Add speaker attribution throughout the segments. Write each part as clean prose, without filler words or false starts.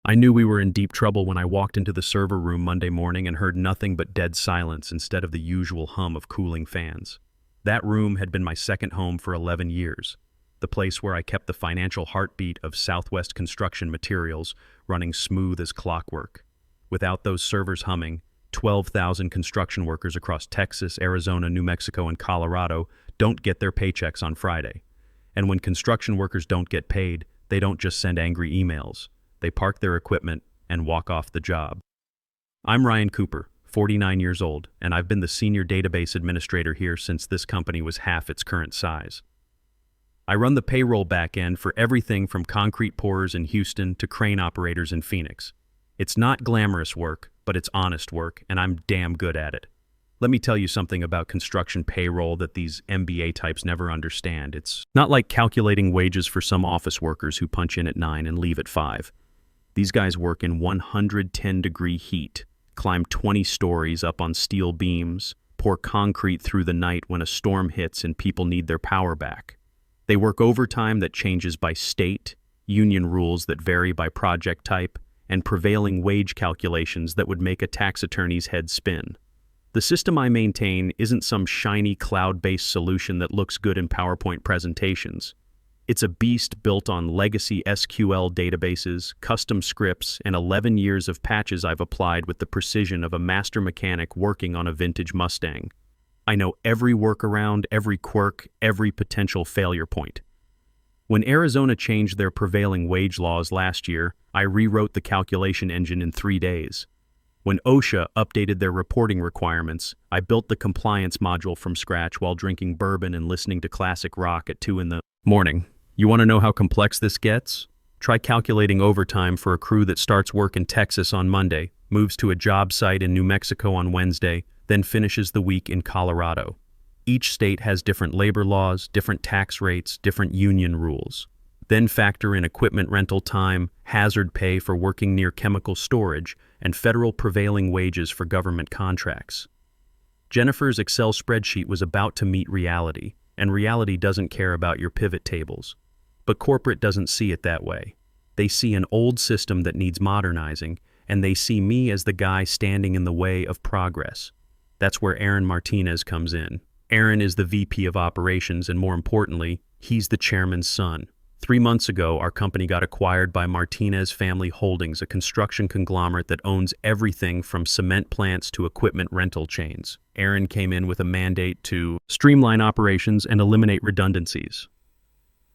Speaker 1: I knew we were in deep trouble when I walked into the server room Monday morning and heard nothing but dead silence instead of the usual hum of cooling fans. That room had been my second home for 11 years, the place where I kept the financial heartbeat of Southwest Construction Materials running smooth as clockwork. Without those servers humming, 12,000 construction workers across Texas, Arizona, New Mexico, and Colorado don't get their paychecks on Friday. And when construction workers don't get paid, they don't just send angry emails. They park their equipment and walk off the job. I'm Ryan Cooper, 49 years old, and I've been the senior database administrator here since this company was half its current size. I run the payroll backend for everything from concrete pourers in Houston to crane operators in Phoenix. It's not glamorous work, but it's honest work, and I'm damn good at it. Let me tell you something about construction payroll that these MBA types never understand. It's not like calculating wages for some office workers who punch in at 9 and leave at 5. These guys work in 110-degree heat, climb 20 stories up on steel beams, pour concrete through the night when a storm hits and people need their power back. They work overtime that changes by state, union rules that vary by project type, and prevailing wage calculations that would make a tax attorney's head spin. The system I maintain isn't some shiny cloud-based solution that looks good in PowerPoint presentations. It's a beast built on legacy SQL databases, custom scripts, and 11 years of patches I've applied with the precision of a master mechanic working on a vintage Mustang. I know every workaround, every quirk, every potential failure point. When Arizona changed their prevailing wage laws last year, I rewrote the calculation engine in 3 days. When OSHA updated their reporting requirements, I built the compliance module from scratch while drinking bourbon and listening to classic rock at 2 in the morning. You want to know how complex this gets? Try calculating overtime for a crew that starts work in Texas on Monday, moves to a job site in New Mexico on Wednesday, then finishes the week in Colorado. Each state has different labor laws, different tax rates, different union rules. Then factor in equipment rental time, hazard pay for working near chemical storage, and federal prevailing wages for government contracts. Jennifer's Excel spreadsheet was about to meet reality, and reality doesn't care about your pivot tables. But corporate doesn't see it that way. They see an old system that needs modernizing, and they see me as the guy standing in the way of progress. That's where Aaron Martinez comes in. Aaron is the VP of operations, and more importantly, he's the chairman's son. 3 months ago, our company got acquired by Martinez Family Holdings, a construction conglomerate that owns everything from cement plants to equipment rental chains. Aaron came in with a mandate to streamline operations and eliminate redundancies.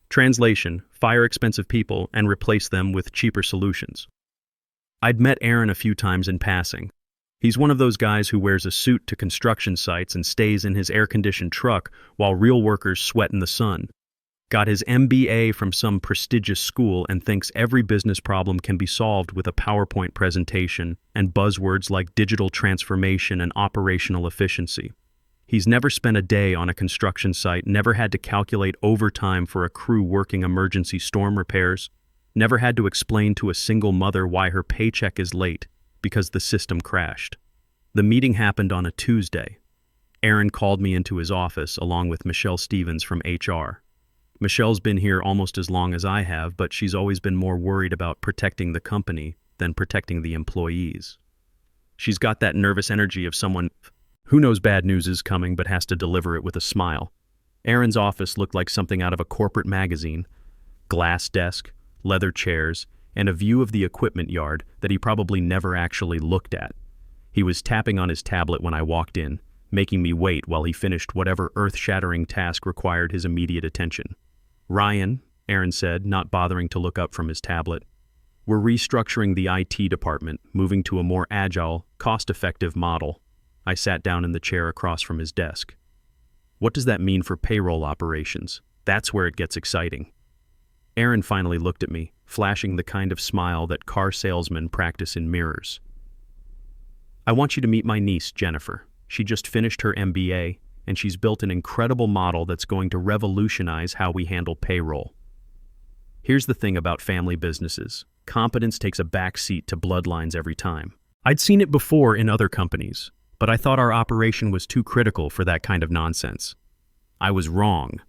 Speaker 1: Translation: fire expensive people and replace them with cheaper solutions. I'd met Aaron a few times in passing. He's one of those guys who wears a suit to construction sites and stays in his air-conditioned truck while real workers sweat in the sun. Got his MBA from some prestigious school and thinks every business problem can be solved with a PowerPoint presentation and buzzwords like digital transformation and operational efficiency. He's never spent a day on a construction site, never had to calculate overtime for a crew working emergency storm repairs, never had to explain to a single mother why her paycheck is late because the system crashed. The meeting happened on a Tuesday. Aaron called me into his office along with Michelle Stevens from HR. Michelle's been here almost as long as I have, but she's always been more worried about protecting the company than protecting the employees. She's got that nervous energy of someone who knows bad news is coming but has to deliver it with a smile. Aaron's office looked like something out of a corporate magazine. Glass desk, leather chairs, and a view of the equipment yard that he probably never actually looked at. He was tapping on his tablet when I walked in, making me wait while he finished whatever earth-shattering task required his immediate attention. "Ryan," Aaron said, not bothering to look up from his tablet, "we're restructuring the IT department, moving to a more agile, cost-effective model." I sat down in the chair across from his desk. "What does that mean for payroll operations? That's where it gets exciting." Aaron finally looked at me, flashing the kind of smile that car salesmen practice in mirrors. "I want you to meet my niece, Jennifer. She just finished her MBA, and she's built an incredible model that's going to revolutionize how we handle payroll." Here's the thing about family businesses. Competence takes a back seat to bloodlines every time. I'd seen it before in other companies, but I thought our operation was too critical for that kind of nonsense. I was wrong.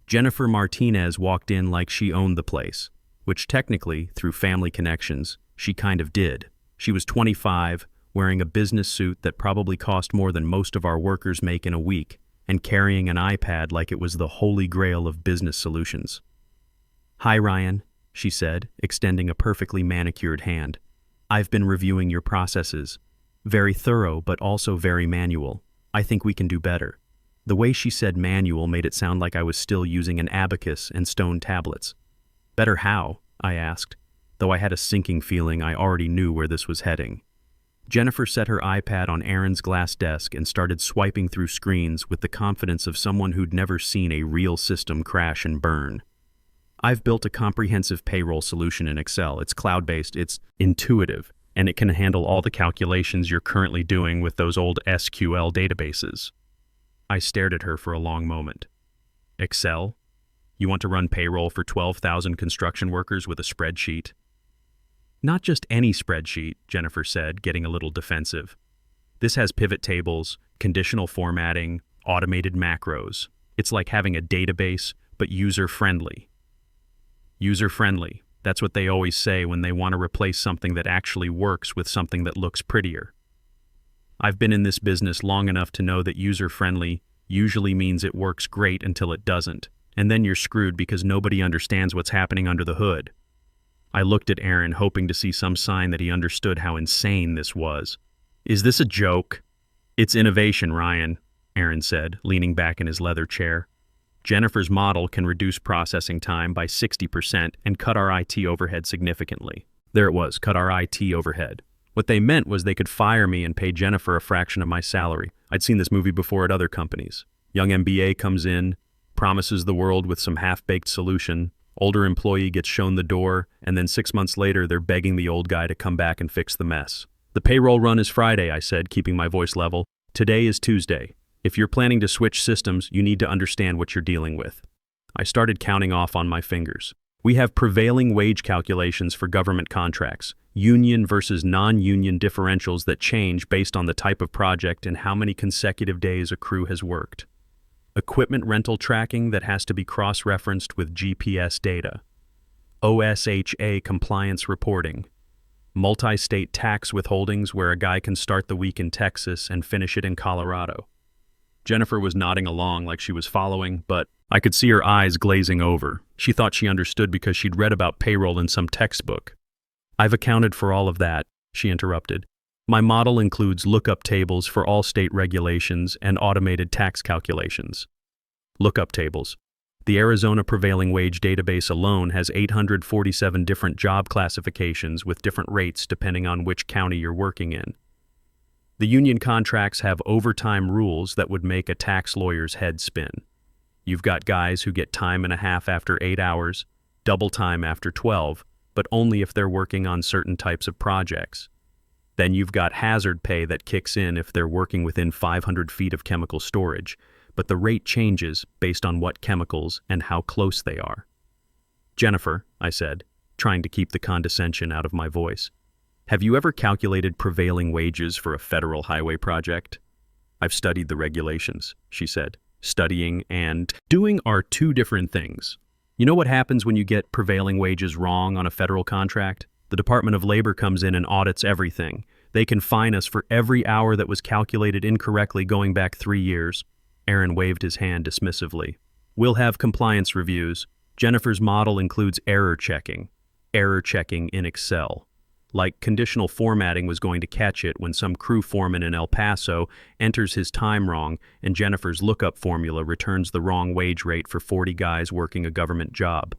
Speaker 1: Jennifer Martinez walked in like she owned the place. which technically, through family connections, she kind of did. She was 25, wearing a business suit that probably cost more than most of our workers make in a week, and carrying an iPad like it was the holy grail of business solutions. "Hi, Ryan," she said, extending a perfectly manicured hand. "I've been reviewing your processes. Very thorough, but also very manual. I think we can do better." The way she said manual made it sound like I was still using an abacus and stone tablets. "Better how?" I asked, though I had a sinking feeling I already knew where this was heading. Jennifer set her iPad on Aaron's glass desk and started swiping through screens with the confidence of someone who'd never seen a real system crash and burn. "I've built a comprehensive payroll solution in Excel. It's cloud-based, it's intuitive, and it can handle all the calculations you're currently doing with those old SQL databases." I stared at her for a long moment. "Excel? You want to run payroll for 12,000 construction workers with a spreadsheet?" "Not just any spreadsheet," Jennifer said, getting a little defensive. "This has pivot tables, conditional formatting, automated macros. It's like having a database, but user-friendly." User-friendly. That's what they always say when they want to replace something that actually works with something that looks prettier. I've been in this business long enough to know that user-friendly usually means it works great until it doesn't, and then you're screwed because nobody understands what's happening under the hood. I looked at Aaron, hoping to see some sign that he understood how insane this was. "Is this a joke?" "It's innovation, Ryan," Aaron said, leaning back in his leather chair. "Jennifer's model can reduce processing time by 60% and cut our IT overhead significantly." There it was, cut our IT overhead. What they meant was they could fire me and pay Jennifer a fraction of my salary. I'd seen this movie before at other companies. Young MBA comes in, promises the world with some half-baked solution. Older employee gets shown the door, and then 6 months later they're begging the old guy to come back and fix the mess. "The payroll run is Friday," I said, keeping my voice level. "Today is Tuesday. If you're planning to switch systems, you need to understand what you're dealing with." I started counting off on my fingers. "We have prevailing wage calculations for government contracts, union versus non-union differentials that change based on the type of project and how many consecutive days a crew has worked. Equipment rental tracking that has to be cross-referenced with GPS data. OSHA compliance reporting. Multi-state tax withholdings where a guy can start the week in Texas and finish it in Colorado." Jennifer was nodding along like she was following, but I could see her eyes glazing over. She thought she understood because she'd read about payroll in some textbook. "I've accounted for all of that," she interrupted. "My model includes lookup tables for all state regulations and automated tax calculations." Lookup tables. The Arizona Prevailing Wage Database alone has 847 different job classifications with different rates depending on which county you're working in. The union contracts have overtime rules that would make a tax lawyer's head spin. You've got guys who get time and a half after 8 hours, double time after 12, but only if they're working on certain types of projects. Then you've got hazard pay that kicks in if they're working within 500 feet of chemical storage, but the rate changes based on what chemicals and how close they are. "Jennifer," I said, trying to keep the condescension out of my voice, "have you ever calculated prevailing wages for a federal highway project?" "I've studied the regulations," she said. "Studying and doing are two different things. You know what happens when you get prevailing wages wrong on a federal contract? The Department of Labor comes in and audits everything. They can fine us for every hour that was calculated incorrectly going back 3 years. Aaron waved his hand dismissively. "We'll have compliance reviews. Jennifer's model includes error checking in Excel. Like conditional formatting was going to catch it when some crew foreman in El Paso enters his time wrong and Jennifer's lookup formula returns the wrong wage rate for 40 guys working a government job."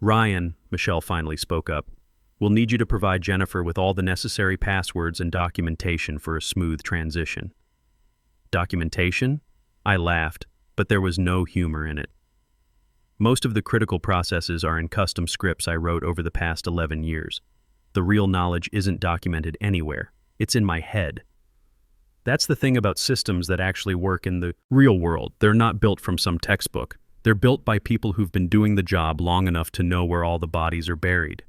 Speaker 1: "Ryan," Michelle finally spoke up, "we'll need you to provide Jennifer with all the necessary passwords and documentation for a smooth transition." "Documentation?" I laughed, but there was no humor in it. "Most of the critical processes are in custom scripts I wrote over the past 11 years. The real knowledge isn't documented anywhere. It's in my head. That's the thing about systems that actually work in the real world. They're not built from some textbook. They're built by people who've been doing the job long enough to know where all the bodies are buried.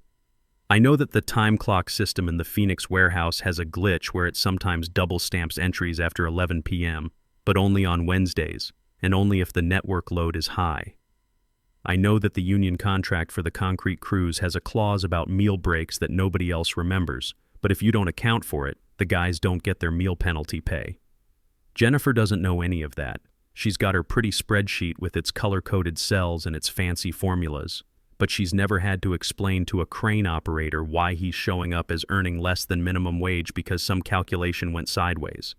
Speaker 1: I know that the time clock system in the Phoenix warehouse has a glitch where it sometimes double stamps entries after 11 p.m., but only on Wednesdays, and only if the network load is high. I know that the union contract for the concrete crews has a clause about meal breaks that nobody else remembers, but if you don't account for it, the guys don't get their meal penalty pay. Jennifer doesn't know any of that. She's got her pretty spreadsheet with its color-coded cells and its fancy formulas, but she's never had to explain to a crane operator why he's showing up as earning less than minimum wage because some calculation went sideways.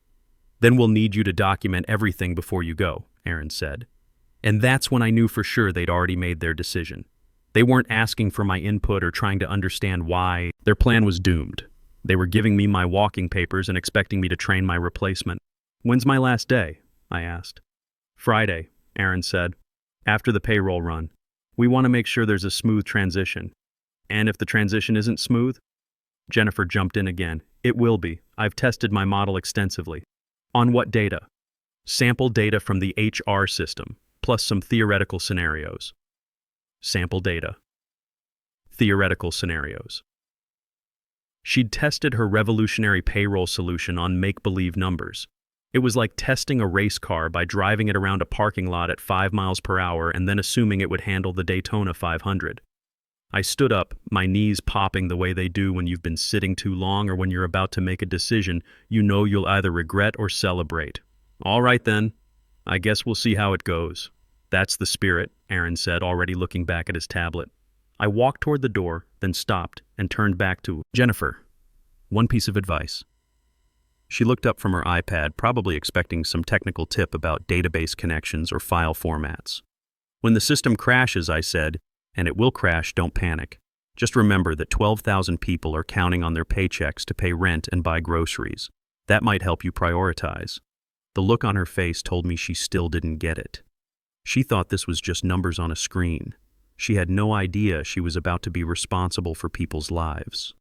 Speaker 1: Then we'll need you to document everything before you go, Aaron said. And that's when I knew for sure they'd already made their decision. They weren't asking for my input or trying to understand why. Their plan was doomed. They were giving me my walking papers and expecting me to train my replacement. When's my last day? I asked. Friday, Aaron said. After the payroll run. We want to make sure there's a smooth transition. And if the transition isn't smooth? Jennifer jumped in again. It will be. I've tested my model extensively. On what data? Sample data from the HR system, plus some theoretical scenarios. Sample data. Theoretical scenarios. She'd tested her revolutionary payroll solution on make-believe numbers. It was like testing a race car by driving it around a parking lot at 5 miles per hour and then assuming it would handle the Daytona 500. I stood up, my knees popping the way they do when you've been sitting too long or when you're about to make a decision you know you'll either regret or celebrate. All right then. I guess we'll see how it goes. That's the spirit, Aaron said, already looking back at his tablet. I walked toward the door, then stopped and turned back to Jennifer. One piece of advice. She looked up from her iPad, probably expecting some technical tip about database connections or file formats. When the system crashes, I said, and it will crash, don't panic. Just remember that 12,000 people are counting on their paychecks to pay rent and buy groceries. That might help you prioritize. The look on her face told me she still didn't get it. She thought this was just numbers on a screen. She had no idea she was about to be responsible for people's lives.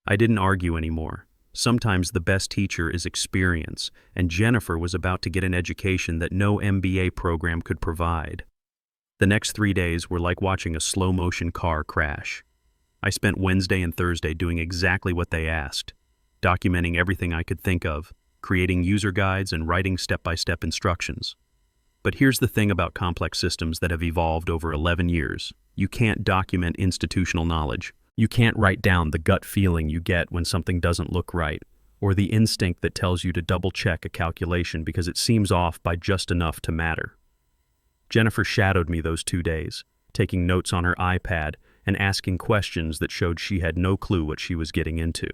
Speaker 1: I didn't argue anymore. Sometimes the best teacher is experience, and Jennifer was about to get an education that no MBA program could provide. The next 3 days were like watching a slow-motion car crash. I spent Wednesday and Thursday doing exactly what they asked, documenting everything I could think of, creating user guides and writing step-by-step instructions. But here's the thing about complex systems that have evolved over 11 years. You can't document institutional knowledge. You can't write down the gut feeling you get when something doesn't look right, or the instinct that tells you to double-check a calculation because it seems off by just enough to matter. Jennifer shadowed me those 2 days, taking notes on her iPad and asking questions that showed she had no clue what she was getting into.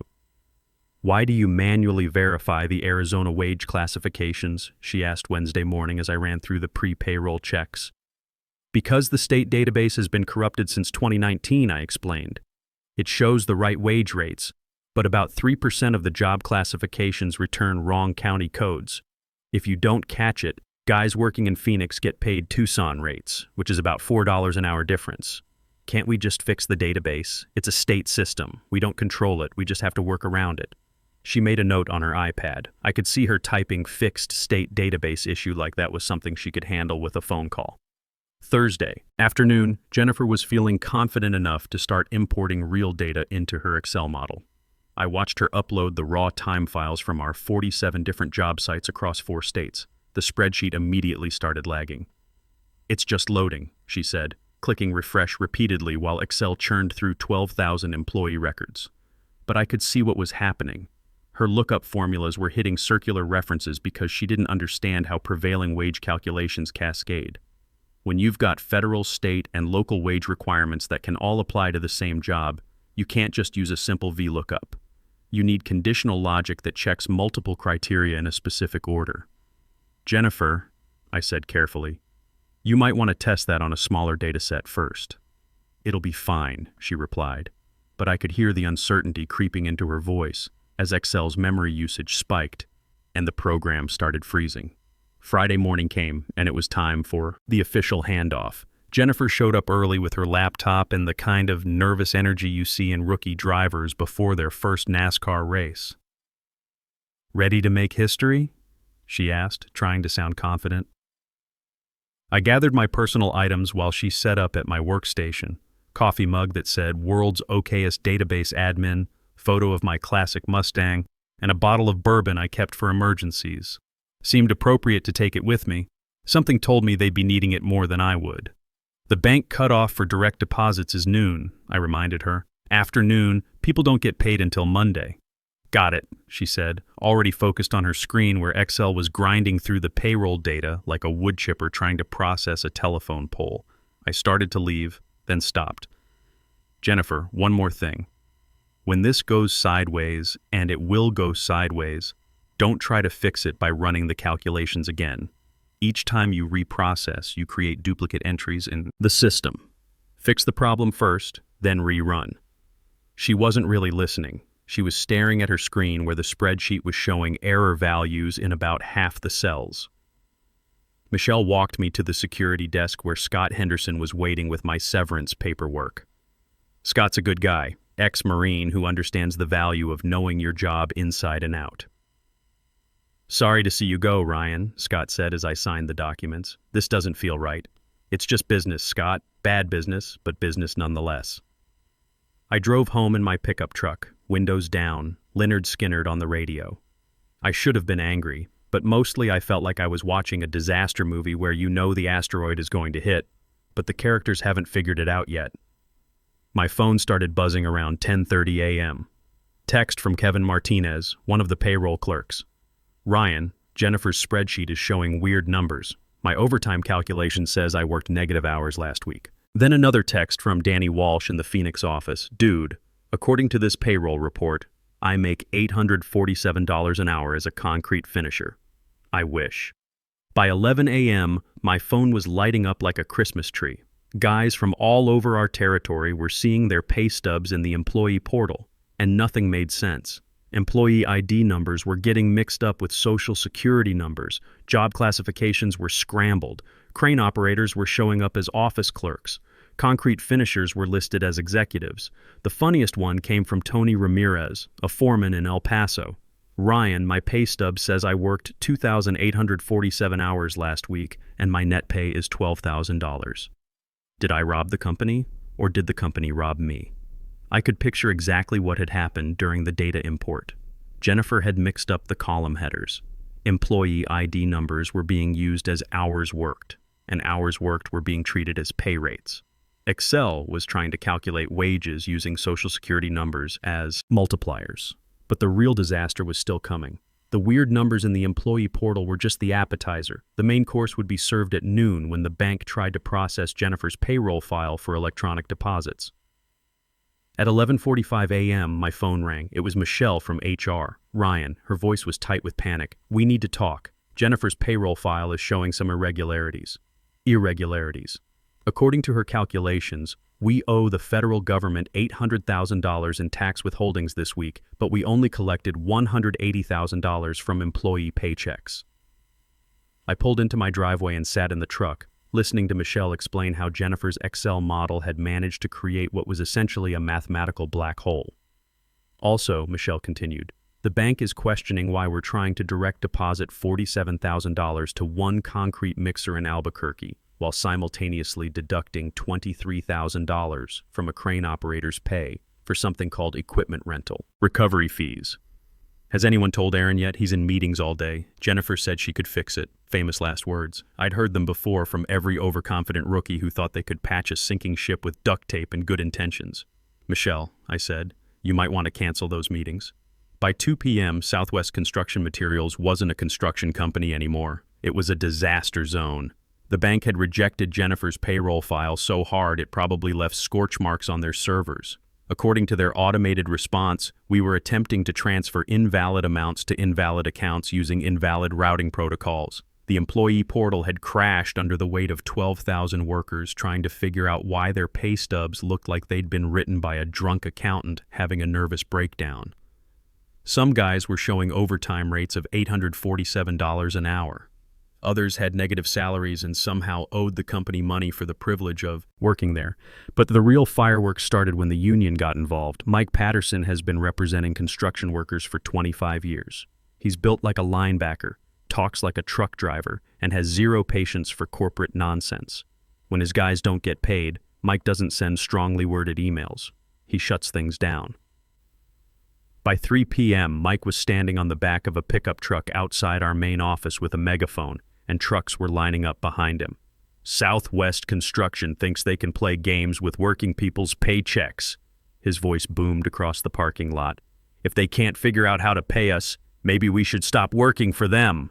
Speaker 1: Why do you manually verify the Arizona wage classifications? She asked Wednesday morning as I ran through the pre-payroll checks. Because the state database has been corrupted since 2019, I explained. It shows the right wage rates, but about 3% of the job classifications return wrong county codes. If you don't catch it, guys working in Phoenix get paid Tucson rates, which is about $4 an hour difference. Can't we just fix the database? It's a state system. We don't control it. We just have to work around it. She made a note on her iPad. I could see her typing fixed state database issue like that was something she could handle with a phone call. Thursday afternoon, Jennifer was feeling confident enough to start importing real data into her Excel model. I watched her upload the raw time files from our 47 different job sites across 4 states. The spreadsheet immediately started lagging. It's just loading, she said, clicking refresh repeatedly while Excel churned through 12,000 employee records. But I could see what was happening. Her lookup formulas were hitting circular references because she didn't understand how prevailing wage calculations cascade. When you've got federal, state, and local wage requirements that can all apply to the same job, you can't just use a simple VLOOKUP. You need conditional logic that checks multiple criteria in a specific order. Jennifer, I said carefully, you might want to test that on a smaller dataset first. It'll be fine, she replied, but I could hear the uncertainty creeping into her voice as Excel's memory usage spiked and the program started freezing. Friday morning came, and it was time for the official handoff. Jennifer showed up early with her laptop and the kind of nervous energy you see in rookie drivers before their first NASCAR race. Ready to make history? She asked, trying to sound confident. I gathered my personal items while she set up at my workstation. Coffee mug that said "World's Okayest Database Admin," photo of my classic Mustang, and a bottle of bourbon I kept for emergencies. Seemed appropriate to take it with me. Something told me they'd be needing it more than I would. The bank cutoff for direct deposits is noon, I reminded her. After noon, people don't get paid until Monday. Got it, she said, already focused on her screen where Excel was grinding through the payroll data like a wood chipper trying to process a telephone pole. I started to leave, then stopped. Jennifer, one more thing. When this goes sideways, and it will go sideways, don't try to fix it by running the calculations again. Each time you reprocess, you create duplicate entries in the system. Fix the problem first, then rerun. She wasn't really listening. She was staring at her screen where the spreadsheet was showing error values in about half the cells. Michelle walked me to the security desk where Scott Henderson was waiting with my severance paperwork. Scott's a good guy, ex-Marine who understands the value of knowing your job inside and out. Sorry to see you go, Ryan, Scott said as I signed the documents. This doesn't feel right. It's just business, Scott. Bad business, but business nonetheless. I drove home in my pickup truck, windows down, Lynyrd Skynyrd on the radio. I should have been angry, but mostly I felt like I was watching a disaster movie where you know the asteroid is going to hit, but the characters haven't figured it out yet. My phone started buzzing around 10:30 a.m. Text from Kevin Martinez, one of the payroll clerks. Ryan, Jennifer's spreadsheet is showing weird numbers. My overtime calculation says I worked negative hours last week. Then another text from Danny Walsh in the Phoenix office. Dude, according to this payroll report, I make $847 an hour as a concrete finisher. I wish. By 11 a.m., my phone was lighting up like a Christmas tree. Guys from all over our territory were seeing their pay stubs in the employee portal, and nothing made sense. Employee ID numbers were getting mixed up with social security numbers. Job classifications were scrambled. Crane operators were showing up as office clerks. Concrete finishers were listed as executives. The funniest one came from Tony Ramirez, a foreman in El Paso. Ryan, my pay stub says I worked 2,847 hours last week, and my net pay is $12,000. Did I rob the company, or did the company rob me? I could picture exactly what had happened during the data import. Jennifer had mixed up the column headers. Employee ID numbers were being used as hours worked, and hours worked were being treated as pay rates. Excel was trying to calculate wages using Social Security numbers as multipliers. But the real disaster was still coming. The weird numbers in the employee portal were just the appetizer. The main course would be served at noon when the bank tried to process Jennifer's payroll file for electronic deposits. At 11:45 a.m., my phone rang. It was Michelle from HR. Ryan, her voice was tight with panic. We need to talk. Jennifer's payroll file is showing some irregularities. According to her calculations, we owe the federal government $800,000 in tax withholdings this week, but we only collected $180,000 from employee paychecks. I pulled into my driveway and sat in the truck, listening to Michelle explain how Jennifer's Excel model had managed to create what was essentially a mathematical black hole. Also, Michelle continued, the bank is questioning why we're trying to direct deposit $47,000 to one concrete mixer in Albuquerque, while simultaneously deducting $23,000 from a crane operator's pay for something called equipment rental. Recovery fees. Has anyone told Aaron yet? He's in meetings all day. Jennifer said she could fix it. Famous last words. I'd heard them before from every overconfident rookie who thought they could patch a sinking ship with duct tape and good intentions. Michelle, I said, you might want to cancel those meetings. By 2 p.m., Southwest Construction Materials wasn't a construction company anymore. It was a disaster zone. The bank had rejected Jennifer's payroll file so hard it probably left scorch marks on their servers. According to their automated response, we were attempting to transfer invalid amounts to invalid accounts using invalid routing protocols. The employee portal had crashed under the weight of 12,000 workers trying to figure out why their pay stubs looked like they'd been written by a drunk accountant having a nervous breakdown. Some guys were showing overtime rates of $847 an hour. Others had negative salaries and somehow owed the company money for the privilege of working there. But the real fireworks started when the union got involved. Mike Patterson has been representing construction workers for 25 years. He's built like a linebacker, talks like a truck driver, and has zero patience for corporate nonsense. When his guys don't get paid, Mike doesn't send strongly worded emails. He shuts things down. By 3 p.m., Mike was standing on the back of a pickup truck outside our main office with a megaphone, and trucks were lining up behind him. Southwest Construction thinks they can play games with working people's paychecks. His voice boomed across the parking lot. If they can't figure out how to pay us, maybe we should stop working for them.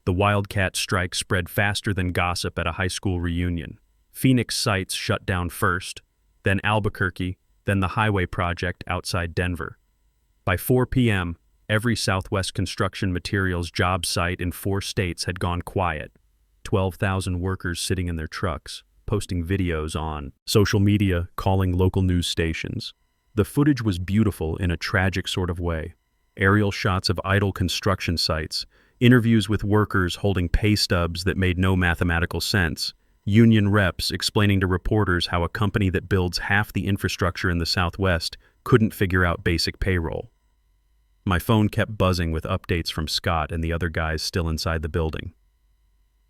Speaker 1: The wildcat strike spread faster than gossip at a high school reunion. Phoenix sites shut down first, then Albuquerque, then the highway project outside Denver. By 4 p.m., every Southwest Construction Materials job site in 4 states had gone quiet. 12,000 workers sitting in their trucks, posting videos on social media, calling local news stations. The footage was beautiful in a tragic sort of way. Aerial shots of idle construction sites, interviews with workers holding pay stubs that made no mathematical sense, union reps explaining to reporters how a company that builds half the infrastructure in the Southwest couldn't figure out basic payroll. My phone kept buzzing with updates from Scott and the other guys still inside the building.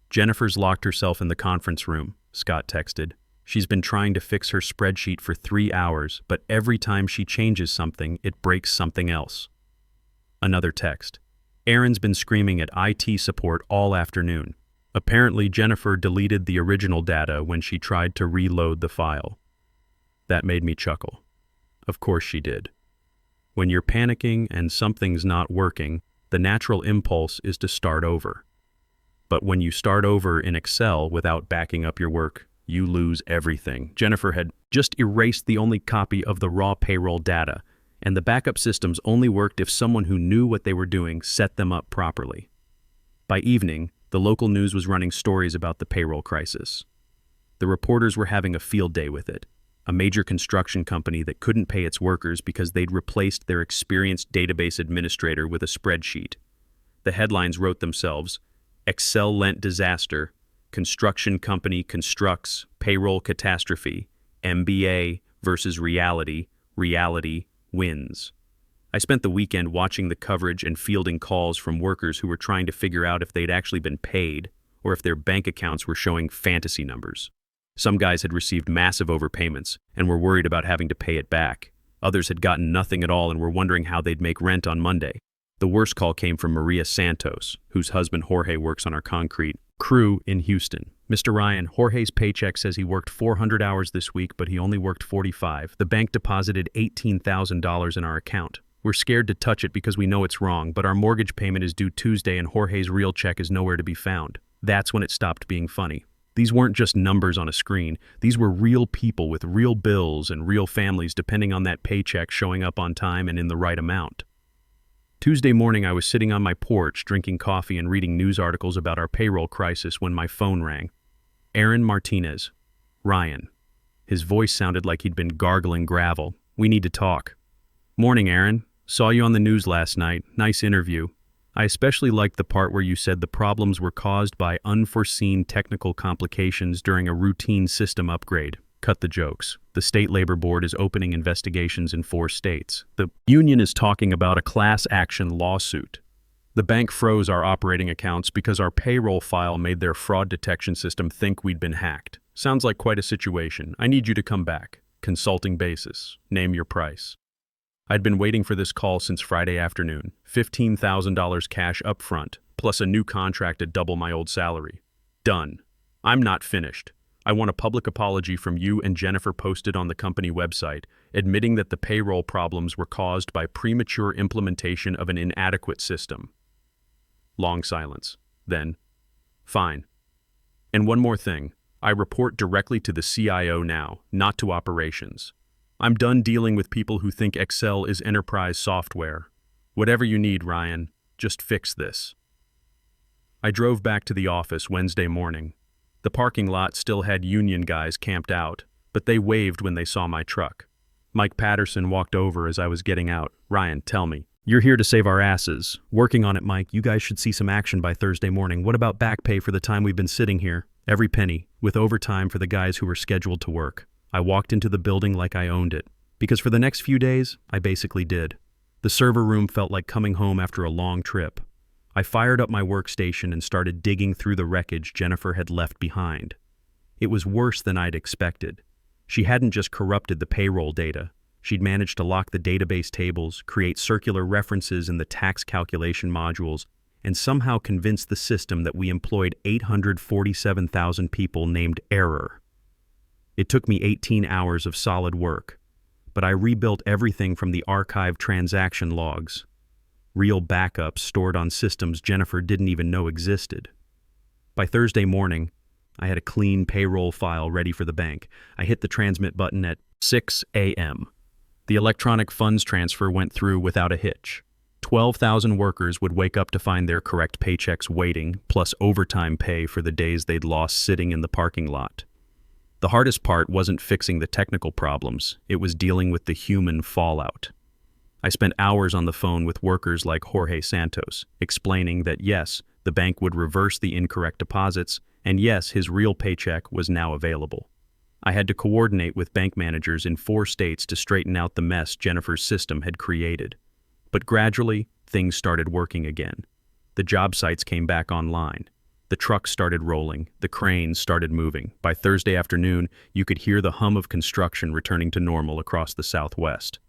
Speaker 1: "Jennifer's locked herself in the conference room," Scott texted. "She's been trying to fix her spreadsheet for 3 hours, but every time she changes something, it breaks something else." Another text. "Aaron's been screaming at IT support all afternoon. Apparently Jennifer deleted the original data when she tried to reload the file." That made me chuckle. Of course she did. When you're panicking and something's not working, the natural impulse is to start over. But when you start over in Excel without backing up your work, you lose everything. Jennifer had just erased the only copy of the raw payroll data, and the backup systems only worked if someone who knew what they were doing set them up properly. By evening, the local news was running stories about the payroll crisis. The reporters were having a field day with it. A major construction company that couldn't pay its workers because they'd replaced their experienced database administrator with a spreadsheet. The headlines wrote themselves: "Excel-lent disaster, construction company constructs, payroll catastrophe, MBA versus reality, reality wins." I spent the weekend watching the coverage and fielding calls from workers who were trying to figure out if they'd actually been paid or if their bank accounts were showing fantasy numbers. Some guys had received massive overpayments and were worried about having to pay it back. Others had gotten nothing at all and were wondering how they'd make rent on Monday. The worst call came from Maria Santos, whose husband Jorge works on our concrete crew in Houston. "Mr. Ryan, Jorge's paycheck says he worked 400 hours this week, but he only worked 45. The bank deposited $18,000 in our account. We're scared to touch it because we know it's wrong, but our mortgage payment is due Tuesday and Jorge's real check is nowhere to be found." That's when it stopped being funny. These weren't just numbers on a screen. These were real people with real bills and real families depending on that paycheck showing up on time and in the right amount. Tuesday morning, I was sitting on my porch drinking coffee and reading news articles about our payroll crisis when my phone rang. Aaron Martinez. "Ryan." His voice sounded like he'd been gargling gravel. "We need to talk." "Morning, Aaron. Saw you on the news last night. Nice interview. I especially liked the part where you said the problems were caused by unforeseen technical complications during a routine system upgrade. Cut the jokes. The State Labor Board is opening investigations in 4 states. The union is talking about a class action lawsuit. The bank froze our operating accounts because our payroll file made their fraud detection system think we'd been hacked. Sounds like quite a situation. I need you to come back. Consulting basis. Name your price. I'd been waiting for this call since Friday afternoon. $15,000 cash up front, plus a new contract at double my old salary. Done. I'm not finished. I want a public apology from you and Jennifer posted on the company website, admitting that the payroll problems were caused by premature implementation of an inadequate system. Long silence. Then, "Fine. And one more thing. I report directly to the CIO now, not to operations. I'm done dealing with people who think Excel is enterprise software. Whatever you need, Ryan, just fix this." I drove back to the office Wednesday morning. The parking lot still had union guys camped out, but they waved when they saw my truck. Mike Patterson walked over as I was getting out. "Ryan, tell me. You're here to save our asses. Working on it, Mike. You guys should see some action by Thursday morning. What about back pay for the time we've been sitting here? Every penny, with overtime for the guys who were scheduled to work." I walked into the building like I owned it, because for the next few days, I basically did. The server room felt like coming home after a long trip. I fired up my workstation and started digging through the wreckage Jennifer had left behind. It was worse than I'd expected. She hadn't just corrupted the payroll data. She'd managed to lock the database tables, create circular references in the tax calculation modules, and somehow convinced the system that we employed 847,000 people named Error. It took me 18 hours of solid work, but I rebuilt everything from the archived transaction logs, real backups stored on systems Jennifer didn't even know existed. By Thursday morning, I had a clean payroll file ready for the bank. I hit the transmit button at 6 a.m. The electronic funds transfer went through without a hitch. 12,000 workers would wake up to find their correct paychecks waiting, plus overtime pay for the days they'd lost sitting in the parking lot. The hardest part wasn't fixing the technical problems, it was dealing with the human fallout. I spent hours on the phone with workers like Jorge Santos, explaining that yes, the bank would reverse the incorrect deposits, and yes, his real paycheck was now available. I had to coordinate with bank managers in 4 states to straighten out the mess Jennifer's system had created. But gradually, things started working again. The job sites came back online. The trucks started rolling. The cranes started moving. By Thursday afternoon, you could hear the hum of construction returning to normal across the Southwest.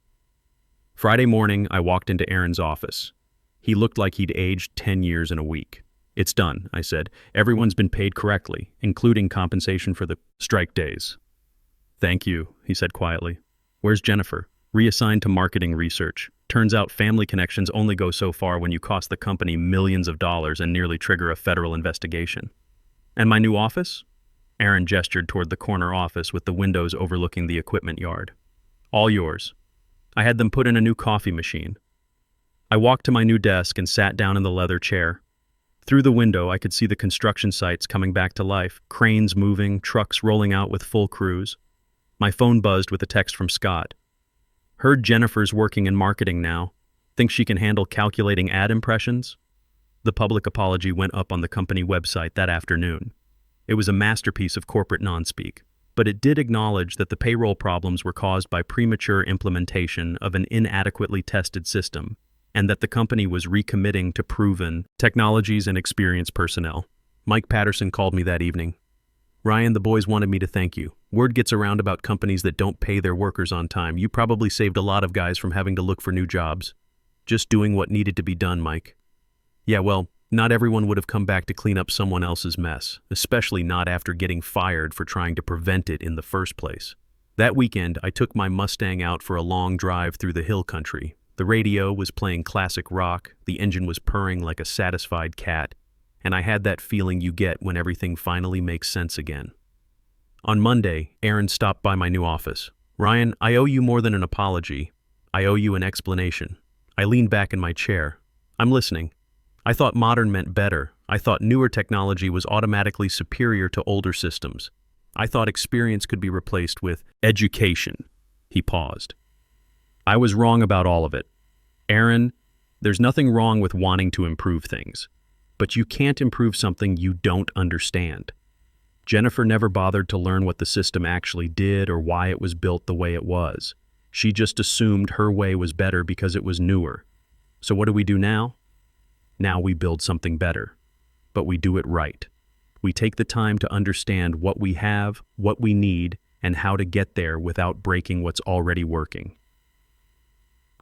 Speaker 1: Friday morning, I walked into Aaron's office. He looked like he'd aged 10 years in a week. "It's done," I said. "Everyone's been paid correctly, including compensation for the strike days." "Thank you," he said quietly. "Where's Jennifer?" "Reassigned to marketing research. Turns out family connections only go so far when you cost the company millions of dollars and nearly trigger a federal investigation." "And my new office?" Aaron gestured toward the corner office with the windows overlooking the equipment yard. "All yours. I had them put in a new coffee machine." I walked to my new desk and sat down in the leather chair. Through the window, I could see the construction sites coming back to life, cranes moving, trucks rolling out with full crews. My phone buzzed with a text from Scott. "Heard Jennifer's working in marketing now. Think she can handle calculating ad impressions?" The public apology went up on the company website that afternoon. It was a masterpiece of corporate non-speak, but it did acknowledge that the payroll problems were caused by premature implementation of an inadequately tested system, and that the company was recommitting to proven technologies and experienced personnel. Mike Patterson called me that evening. "Ryan, the boys wanted me to thank you. Word gets around about companies that don't pay their workers on time. You probably saved a lot of guys from having to look for new jobs. Just doing what needed to be done, Mike." "Yeah, well, not everyone would have come back to clean up someone else's mess, especially not after getting fired for trying to prevent it in the first place." That weekend, I took my Mustang out for a long drive through the hill country. The radio was playing classic rock, the engine was purring like a satisfied cat, and I had that feeling you get when everything finally makes sense again. On Monday, Aaron stopped by my new office. "Ryan, I owe you more than an apology. I owe you an explanation." I leaned back in my chair. "I'm listening." "I thought modern meant better. I thought newer technology was automatically superior to older systems. I thought experience could be replaced with education." He paused. "I was wrong about all of it. Aaron, there's nothing wrong with wanting to improve things, but you can't improve something you don't understand. Jennifer never bothered to learn what the system actually did or why it was built the way it was. She just assumed her way was better because it was newer. So what do we do now? Now we build something better, but we do it right. We take the time to understand what we have, what we need, and how to get there without breaking what's already working."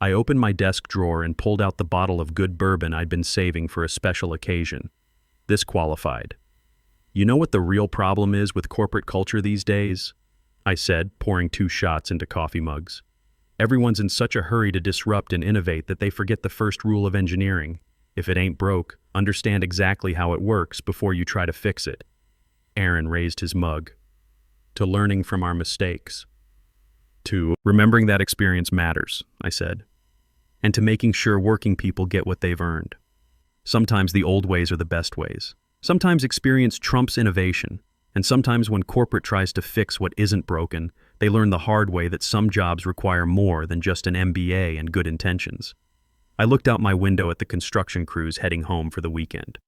Speaker 1: I opened my desk drawer and pulled out the bottle of good bourbon I'd been saving for a special occasion. This qualified. "You know what the real problem is with corporate culture these days?" I said, pouring 2 shots into coffee mugs. "Everyone's in such a hurry to disrupt and innovate that they forget the first rule of engineering. If it ain't broke, understand exactly how it works before you try to fix it." Aaron raised his mug. "To learning from our mistakes. To remembering that experience matters," I said. "And to making sure working people get what they've earned. Sometimes the old ways are the best ways. Sometimes experience trumps innovation. And sometimes when corporate tries to fix what isn't broken, they learn the hard way that some jobs require more than just an MBA and good intentions." I looked out my window at the construction crews heading home for the weekend.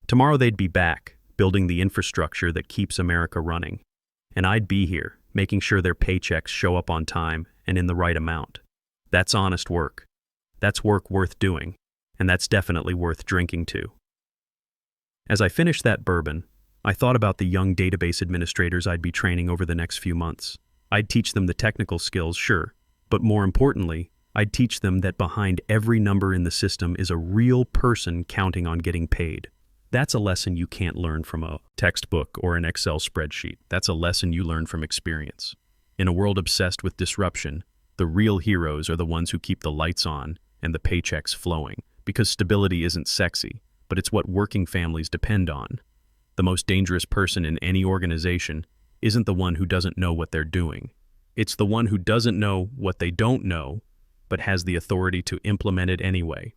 Speaker 1: Tomorrow they'd be back, building the infrastructure that keeps America running. And I'd be here, making sure their paychecks show up on time and in the right amount. That's honest work. That's work worth doing, and that's definitely worth drinking too. As I finished that bourbon, I thought about the young database administrators I'd be training over the next few months. I'd teach them the technical skills, sure, but more importantly, I'd teach them that behind every number in the system is a real person counting on getting paid. That's a lesson you can't learn from a textbook or an Excel spreadsheet. That's a lesson you learn from experience. In a world obsessed with disruption, the real heroes are the ones who keep the lights on and the paychecks flowing, because stability isn't sexy, but it's what working families depend on. The most dangerous person in any organization isn't the one who doesn't know what they're doing. It's the one who doesn't know what they don't know, but has the authority to implement it anyway.